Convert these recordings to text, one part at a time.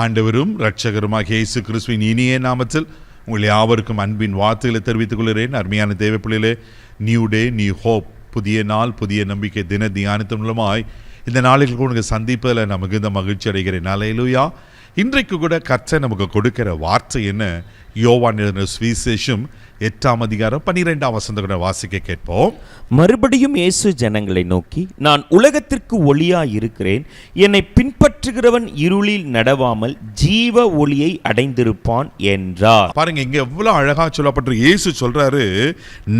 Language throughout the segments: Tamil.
ஆண்டவரும் இரட்சகருமாகிய இயேசு கிறிஸ்துவின் இனிய நாமத்தில் உங்கள் யாவருக்கும் அன்பின் வார்த்தைகளை தெரிவித்துக் கொள்கிறேன். அருமையான தேவப்பிள்ளைகளே, நியூ டே நியூ ஹோப், புதிய நாள் புதிய நம்பிக்கை தின தியானத்தின் மூலமாய் இந்த நாளில் உங்களுக்கு சந்திப்பதில் நான் மிகுந்த மகிழ்ச்சி அடைகிறேன். அல்லேலூயா. இன்றைக்கு கூட கர்த்தர் நமக்கு கொடுக்கிற வார்த்தை என்ன? யோவான் எழுதின சுவிசேஷம் 8ஆம் அதிகாரம் 12ஆம் வசனத்தை வாசிக்க கேட்போம். மறுபடியும் இயேசு ஜனங்களை நோக்கி, நான் உலகத்திற்கு ஒளியாய் இருக்கிறேன். என்னை பின்பற்றுகிறவன் இருளில் நடவாமல் ஜீவ ஒளியை அடைந்திருப்பான் என்றார். பாருங்க, இங்க எவ்வளவு அழகா சொல்லப்பட்டிருக்கு. இயேசு சொல்றாரு,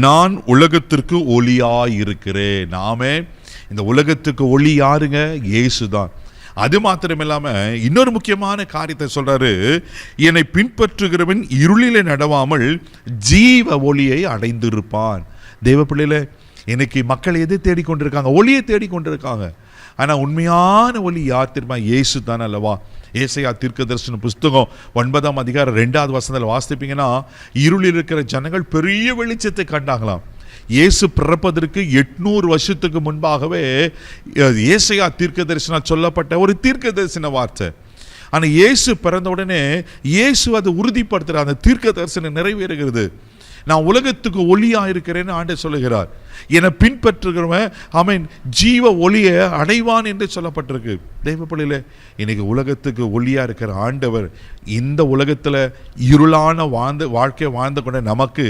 நான் உலகத்திற்கு ஒளியாய் இருக்கிறேன். நாமே இந்த உலகத்துக்கு ஒளி யாருங்க? இயேசுதான். அது மாத்திரமில்லாம இன்னொரு முக்கியமான காரியத்தை சொல்றாரு, என்னை பின்பற்றுகிறவன் இருளிலே நடவாமல் ஜீவ ஒளியை அடைந்திருப்பான். தேவ பிள்ளையில இன்னைக்கு மக்கள் எதை தேடிக்கொண்டிருக்காங்க? ஒளியை தேடிக்கொண்டிருக்காங்க. ஆனா உண்மையான ஒளி யார் தெரியுமா? இயேசு தான் அல்லவா? ஏசாயா தீர்க்கதரிசன புஸ்தகம் 9ஆம் அதிகாரம் 2வது வசனத்தில் வாசிப்பீங்கன்னா, இருளில் இருக்கிற ஜனங்கள் பெரிய வெளிச்சத்தை கண்டாங்களாம். இயேசு பிறப்பதற்கு 800 வருஷத்துக்கு முன்பாகவே ஏசாயா தீர்க்க தரிசனம் சொல்லப்பட்ட ஒரு தீர்க்க தரிசன வார்த்தை. ஆனால் இயேசு பிறந்த உடனே இயேசு அதை உறுதிப்படுத்துகிறார். அந்த தீர்க்க தரிசனம் நிறைவேறுகிறது. நான் உலகத்துக்கு ஒளியா இருக்கிறேன்னு ஆண்டவர் சொல்லுகிறார். என்னை பின்பற்றுகிறவன் அவன் ஜீவ ஒளியை அடைவான் என்று சொல்லப்பட்டிருக்கு. தெய்வ பிள்ளையில இன்னைக்கு உலகத்துக்கு ஒளியா இருக்கிற ஆண்டவர் இந்த உலகத்துல இருளான வாழ்க்கை வாழ்ந்து கொண்ட நமக்கு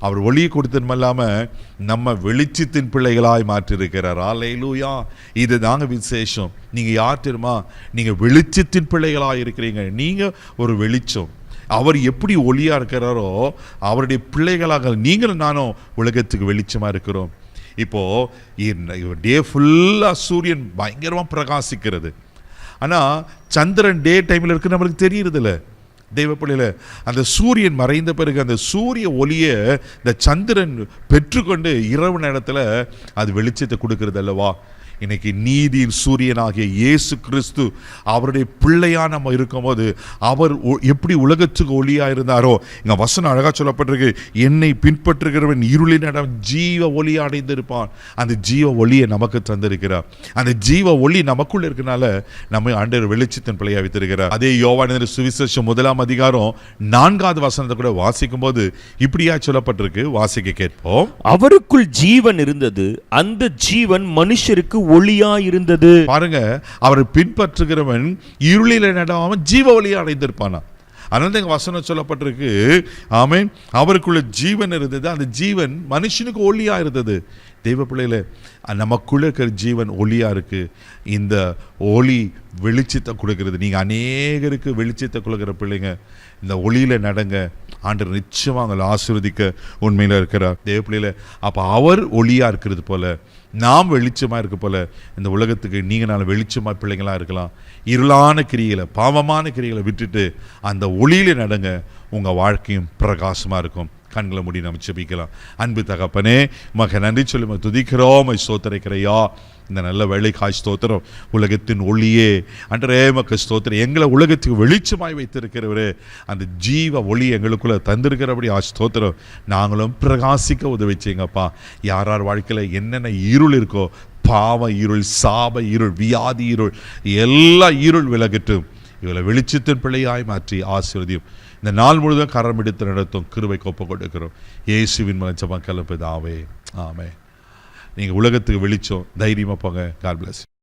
அவர் ஒளியை கொடுத்ததும் இல்லாம நம்ம வெளிச்சத்தின் பிள்ளைகளாய் மாற்றிருக்கிறார். அல்லேலூயா. இது தாங்க விசேஷம். நீங்க யார் தெரியுமா? நீங்க வெளிச்சத்தின் பிள்ளைகளாய் இருக்கிறீங்க. நீங்க ஒரு வெளிச்சம். அவர் எப்படி ஒளியா இருக்கிறாரோ அவருடைய பிள்ளைகளாக நீங்களும் நானும் உலகத்துக்கு வெளிச்சமா இருக்கிறோம். இப்போ டே ஃபுல்லா சூரியன் பயங்கரமா பிரகாசிக்கிறது. ஆனா சந்திரன் டே டைம்ல இருக்கு நம்மளுக்கு தெரியுறது இல்லை. தெய்வ பிள்ளையில அந்த சூரியன் மறைந்த பிறகு அந்த சூரிய ஒளியை இந்த சந்திரன் பெற்றுக்கொண்டு இரவு நேரத்துல அது வெளிச்சத்தை கொடுக்கிறது அல்லவா? இன்னைக்கு நீதியின் சூரியனாகிய இயேசு கிறிஸ்து அவருடைய பிள்ளையா நம்ம இருக்கும்போது அவர் எப்படி உலகத்துக்கு ஒளியா இருந்தாரோ, இங்க வசனம் அழகா சொல்லப்பட்டிருக்கு, என்னை பின்பற்றுகிறவன் இருளின் நடம் ஜீவ ஒளியை அடைந்திருப்பான். அந்த ஜீவ ஒளியை நமக்கு தந்திருக்கிறார். அந்த ஜீவ ஒளி நமக்குள்ள இருக்கனால நம்ம ஆண்டவர் வெளிச்சத்தின் பிள்ளையா வைத்திருக்கிறார். அதே யோவான் சுவிசேஷம் 1ஆம் அதிகாரம் 4வது வசனத்தை கூட வாசிக்கும் போது இப்படியா சொல்லப்பட்டிருக்கு. வாசிக்க கேட்போம். அவருக்குள் ஜீவன் இருந்தது, அந்த ஜீவன் மனுஷருக்கு ஒளியா இருந்தது. பாருங்க, அவரை பின்பற்றுகிறவன் இருளில நடாம ஜீவ ஒளியை அடைந்திருப்பானா. அதனால வசனம் சொல்லப்பட்டிருக்கு, ஆமென், அவருக்குள்ள ஜீவன் இருந்தது, அந்த ஜீவன் மனுஷனுக்கு ஒளியா இருந்தது. தெய்வ பிள்ளையில நமக்குள்ள இருக்கிற ஜீவன் ஒளியா இருக்கு. இந்த ஒளி வெளிச்சத்தை கொடுக்கிறது. நீங்க அநேகருக்கு வெளிச்சத்தை கொடுக்கிற பிள்ளைங்க. இந்த ஒளியில நடங்க. ஆண்டவர் நிச்சயமா அவங்களை ஆசீர்வதிக்க உண்மையில இருக்கிறார். தேவ பிள்ளையில அப்ப அவர் ஒளியா இருக்கிறது போல நாம் வெளிச்சமா இருக்க போல இந்த உலகத்துக்கு நீங்க நாள வெளிச்சமா பிள்ளைங்களா இருக்கலாம். இருளான கிரிகளை பாவமான கிரிகளை விட்டுட்டு அந்த ஒளியில நடங்க. உங்க வாழ்க்கையும் பிரகாசமா இருக்கும். கண்களை மூடி நம்ம ஜெபிக்கலாம். அன்பு தகப்பனே, மக நன்றி சொல்லி துதிக்கிறோம், ஸ்தோத்திரிக்கிறையா. இந்த நல்ல வேலைக்காய் ஸ்தோத்திரம். உலகத்தின் ஒளியே அன்றே மக்க ஸ்தோத்திரம். எங்களை உலகத்துக்கு வெளிச்சமாய் வைத்திருக்கிறவரே, அந்த ஜீவ ஒளி எங்களுக்குள்ள தந்திருக்கிறபடி ஸ்தோத்திரம். நாங்களும் பிரகாசிக்க உதவிச்சீங்கப்பா. யார் யார் வாழ்க்கையில் என்னென்ன இருள் இருக்கோ, பாவ இருள், சாப இருள், வியாதி இருள், எல்லா இருள் விலகட்டும். இவளை வெளிச்சத்தின் பிள்ளையாய் மாற்றி ஆசீர்வதியும். இந்த நாள் முழுவதும் கரம் எடுத்து நடத்தும் கிருபை ஒப்பு கொடுக்கிறோம். இயேசுவின் மூலம் ஜெபம் கேளும் பிதாவே, ஆமென். நீங்க உலகத்துக்கு வெளிச்சம். தைரியமா போங்க. God bless you.